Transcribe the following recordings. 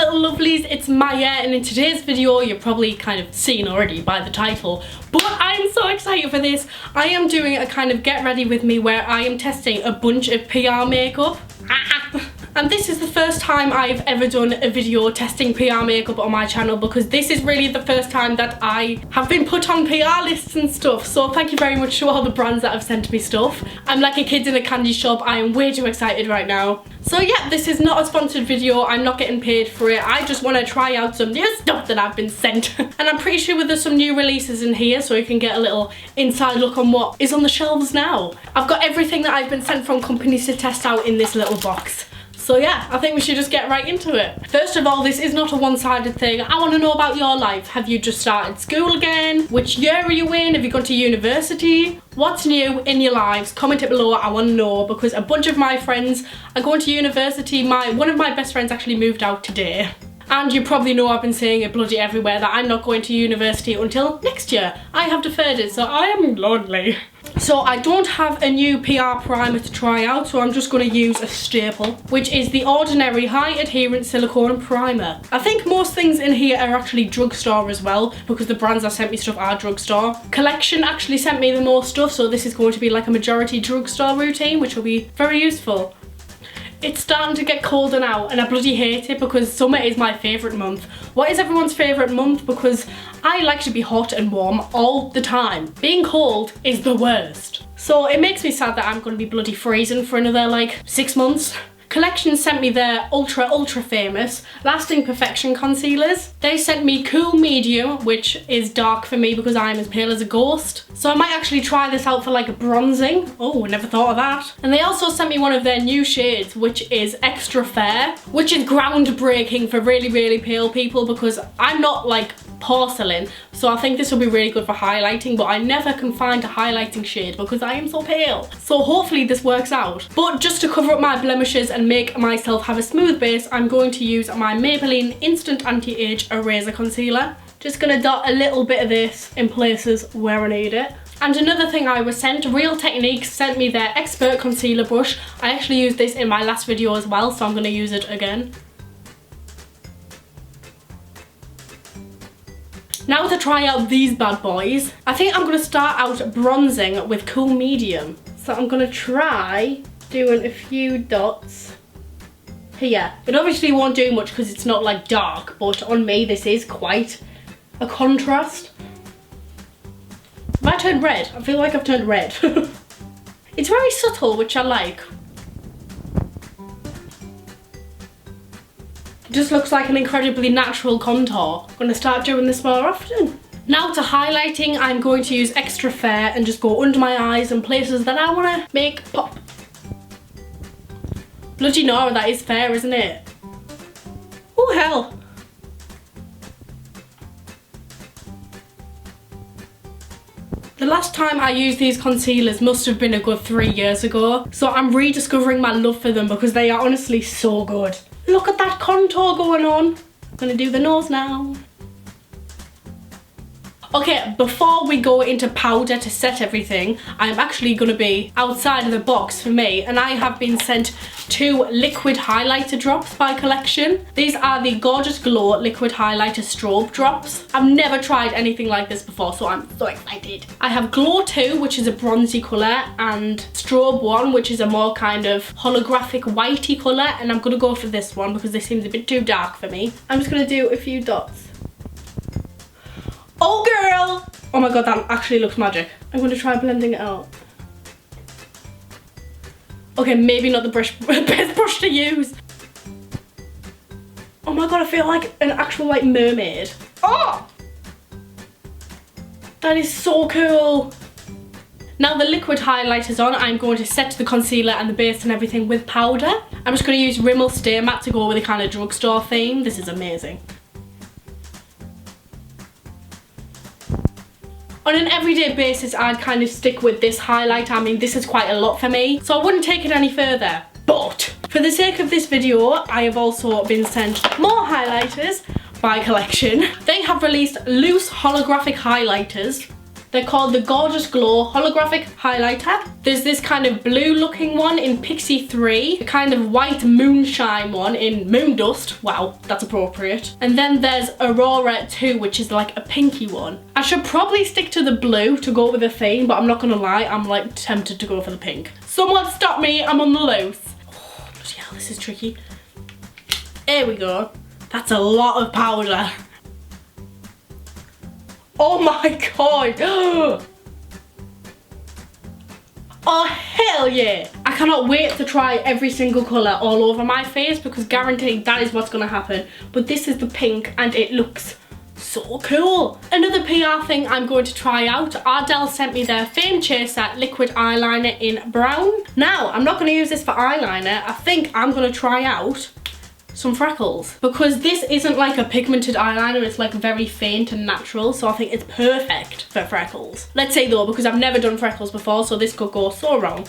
little lovelies, it's Maya, and in today's video you're probably kind of seen already by the title, but I'm so excited for this. I am doing a kind of get ready with me where I am testing a bunch of PR makeup. And this is the first time I've ever done a video testing PR makeup on my channel, because this is really the first time that I have been put on PR lists and stuff. So thank you very much to all the brands that have sent me stuff. I'm like a kid in a candy shop. I am way too excited right now. So yeah, this is not a sponsored video. I'm not getting paid for it. I just want to try out some new stuff that I've been sent. And I'm pretty sure there's some new releases in here, so you can get a little inside look on what is on the shelves now. I've got everything that I've been sent from companies to test out in this little box. So yeah, I think we should just get right into it. First of all, this is not a one-sided thing. I want to know about your life. Have you just started school again? Which year are you in? Have you gone to university? What's new in your lives? Comment it below. I want to know, because a bunch of my friends are going to university. One of my best friends actually moved out today. And you probably know I've been saying it bloody everywhere that I'm not going to university until next year. I have deferred it, so I am lonely. So I don't have a new PR primer to try out, so I'm just going to use a staple, which is the Ordinary High Adherence Silicone Primer. I think most things in here are actually drugstore as well, because the brands that sent me stuff are drugstore. Collection actually sent me the most stuff, so this is going to be like a majority drugstore routine, which will be very useful. It's starting to get colder now, and I bloody hate it because summer is my favourite month. What is everyone's favourite month? Because I like to be hot and warm all the time. Being cold is the worst. So it makes me sad that I'm going to be bloody freezing for another like 6 months. Collection sent me their ultra famous Lasting Perfection concealers. They sent me Cool Medium, which is dark for me because I'm as pale as a ghost. So I might actually try this out for like a bronzing. Oh, I never thought of that. And they also sent me one of their new shades, which is Extra Fair, which is groundbreaking for really pale people, because I'm not like porcelain, so I think this will be really good for highlighting, but I never can find a highlighting shade because I am so pale. So hopefully this works out. But just to cover up my blemishes and make myself have a smooth base, I'm going to use my Maybelline Instant Anti-Age Eraser Concealer. Just gonna dot a little bit of this in places where I need it. And another thing I was sent, Real Techniques sent me their Expert Concealer Brush. I actually used this in my last video as well, so I'm gonna use it again. Now to try out these bad boys, I think I'm going to start out bronzing with Cool Medium. So I'm going to try doing a few dots here. It obviously won't do much because it's not like dark, but on me this is quite a contrast. Have I turned red? I feel like I've turned red. It's very subtle, which I like. It just looks like an incredibly natural contour. I'm going to start doing this more often. Now to highlighting, I'm going to use Extra Fair and just go under my eyes and places that I want to make pop. Bloody no, that is fair, isn't it? Oh hell. The last time I used these concealers must have been a good 3 years ago, so I'm rediscovering my love for them because they are honestly so good. Look at that contour going on. I'm gonna do the nose now. Okay, before we go into powder to set everything, I'm actually gonna be outside of the box for me, and I have been sent 2 liquid highlighter drops by Collection. These are the Gorgeous Glow Liquid Highlighter Strobe Drops. I've never tried anything like this before, so I'm so excited. I have Glow 2, which is a bronzy colour, and Strobe 1, which is a more kind of holographic whitey colour, and I'm gonna go for this one because this seems a bit too dark for me. I'm just gonna do a few dots. Oh girl! Oh my god, that actually looks magic. I'm going to try blending it out. Okay, maybe not the best brush to use. Oh my god, I feel like an actual like mermaid. Oh! That is so cool. Now the liquid highlighter's on, I'm going to set the concealer and the base and everything with powder. I'm just going to use Rimmel Stay Matte to go with a kind of drugstore theme. This is amazing. On an everyday basis, I'd kind of stick with this highlighter. I mean, this is quite a lot for me, so I wouldn't take it any further. But for the sake of this video, I have also been sent more highlighters by Collection. They have released loose holographic highlighters. They're called the Gorgeous Glow Holographic Highlighter. There's this kind of blue looking one in Pixie 3, a kind of white moonshine one in Moon Dust. Wow, that's appropriate. And then there's Aurora 2, which is like a pinky one. I should probably stick to the blue to go with the theme, but I'm not gonna lie, I'm like tempted to go for the pink. Someone stop me, I'm on the loose. Oh, bloody hell, this is tricky. There we go. That's a lot of powder. Oh my god! Oh hell yeah! I cannot wait to try every single colour all over my face because guaranteed that is what's gonna happen. But this is the pink and it looks so cool. Another PR thing I'm going to try out, Ardell sent me their Fame Chaser liquid eyeliner in brown. Now, I'm not gonna use this for eyeliner. I think I'm gonna try out some Freckles because this isn't like a pigmented eyeliner, it's like very faint and natural, so I think it's perfect for Freckles. Let's say though, because I've never done Freckles before, so this could go so wrong.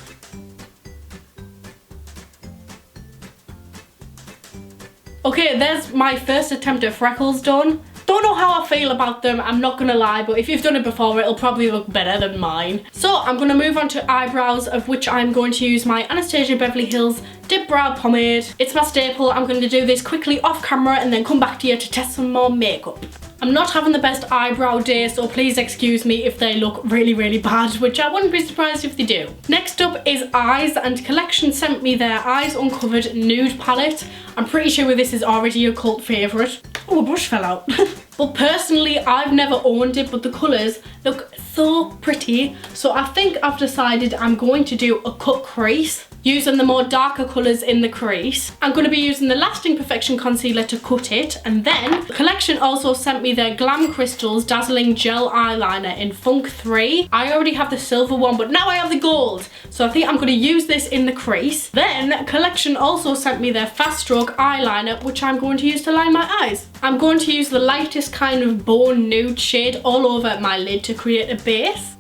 Okay, there's my first attempt at Freckles done. Don't know how I feel about them, I'm not gonna lie, but if you've done it before, it'll probably look better than mine. So I'm gonna move on to eyebrows, of which I'm going to use my Anastasia Beverly Hills Dip Brow Pomade. It's my staple. I'm going to do this quickly off camera and then come back to you to test some more makeup. I'm not having the best eyebrow day, so please excuse me if they look really, really bad, which I wouldn't be surprised if they do. Next up is eyes, and Collection sent me their Eyes Uncovered Nude Palette. I'm pretty sure this is already a cult favourite. Oh, a brush fell out. But personally, I've never owned it, but the colours look so pretty. So I think I've decided I'm going to do a cut crease, using the more darker colours in the crease. I'm going to be using the Lasting Perfection Concealer to cut it, and then Collection also sent me their Glam Crystals Dazzling Gel Eyeliner in Funk 3. I already have the silver one, but now I have the gold, so I think I'm going to use this in the crease. Then Collection also sent me their Fast Stroke Eyeliner, which I'm going to use to line my eyes. I'm going to use the lightest kind of bone nude shade all over my lid to create a base.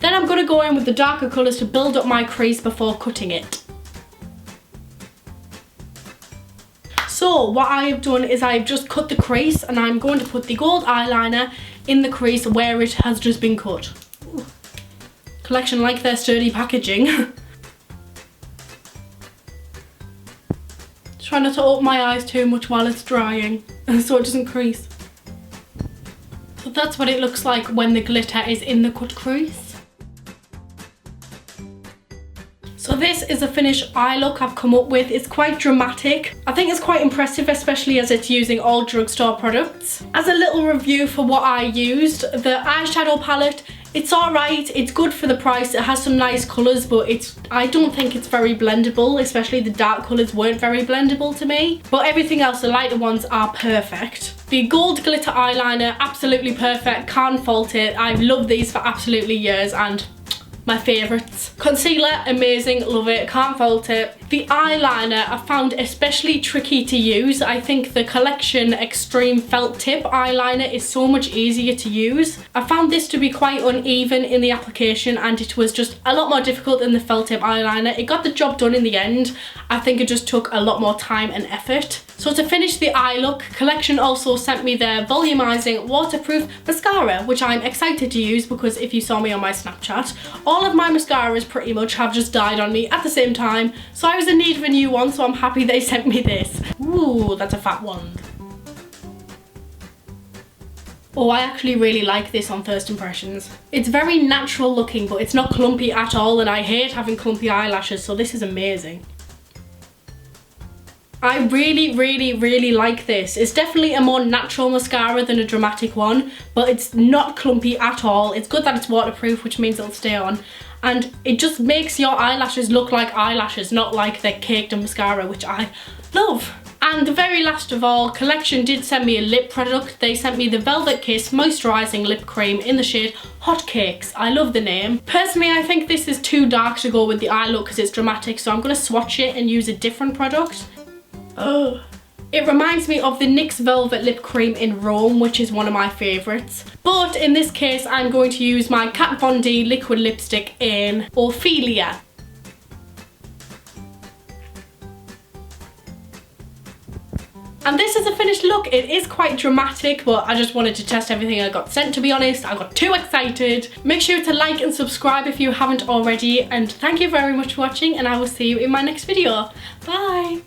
Then I'm going to go in with the darker colours to build up my crease before cutting it. So what I have done is I've just cut the crease, and I'm going to put the gold eyeliner in the crease where it has just been cut. Ooh. Collection like their sturdy packaging. Try not to open my eyes too much while it's drying so it doesn't crease. So that's what it looks like when the glitter is in the cut crease. So this is a finished eye look I've come up with. It's quite dramatic. I think it's quite impressive, especially as it's using all drugstore products. As a little review for what I used, the eyeshadow palette, it's alright, it's good for the price, it has some nice colours, but I don't think it's very blendable, especially the dark colours weren't very blendable to me. But everything else, the lighter ones are perfect. The gold glitter eyeliner, absolutely perfect, can't fault it. I've loved these for absolutely years and my favourites. Concealer, amazing, love it, can't fault it. The eyeliner I found especially tricky to use. I think the Collection Extreme Felt Tip eyeliner is so much easier to use. I found this to be quite uneven in the application, and it was just a lot more difficult than the felt tip eyeliner. It got the job done in the end. I think it just took a lot more time and effort. So to finish the eye look, Collection also sent me their volumizing waterproof mascara, which I'm excited to use because if you saw me on my Snapchat, all of my mascaras pretty much have just died on me at the same time, so I was in need of a new one, so I'm happy they sent me this. Ooh, that's a fat wand. Oh, I actually really like this on first impressions. It's very natural looking, but it's not clumpy at all, and I hate having clumpy eyelashes, so this is amazing. I really like this. It's definitely a more natural mascara than a dramatic one, but it's not clumpy at all. It's good that it's waterproof, which means it'll stay on. And it just makes your eyelashes look like eyelashes, not like they're caked in mascara, which I love. And the very last of all, Collection did send me a lip product. They sent me the Velvet Kiss Moisturising Lip Cream in the shade Hot Cakes. I love the name. Personally, I think this is too dark to go with the eye look because it's dramatic, so I'm going to swatch it and use a different product. Oh, it reminds me of the NYX Velvet Lip Cream in Rome, which is one of my favourites. But in this case, I'm going to use my Kat Von D liquid lipstick in Ophelia. And this is a finished look. It is quite dramatic, but I just wanted to test everything I got sent, to be honest. I got too excited. Make sure to like and subscribe if you haven't already, and thank you very much for watching, and I will see you in my next video. Bye!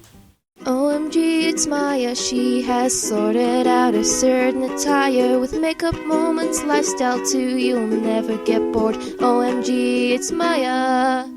OMG, it's Maya. She has sorted out a certain attire with makeup moments, lifestyle too. You'll never get bored. OMG, it's Maya.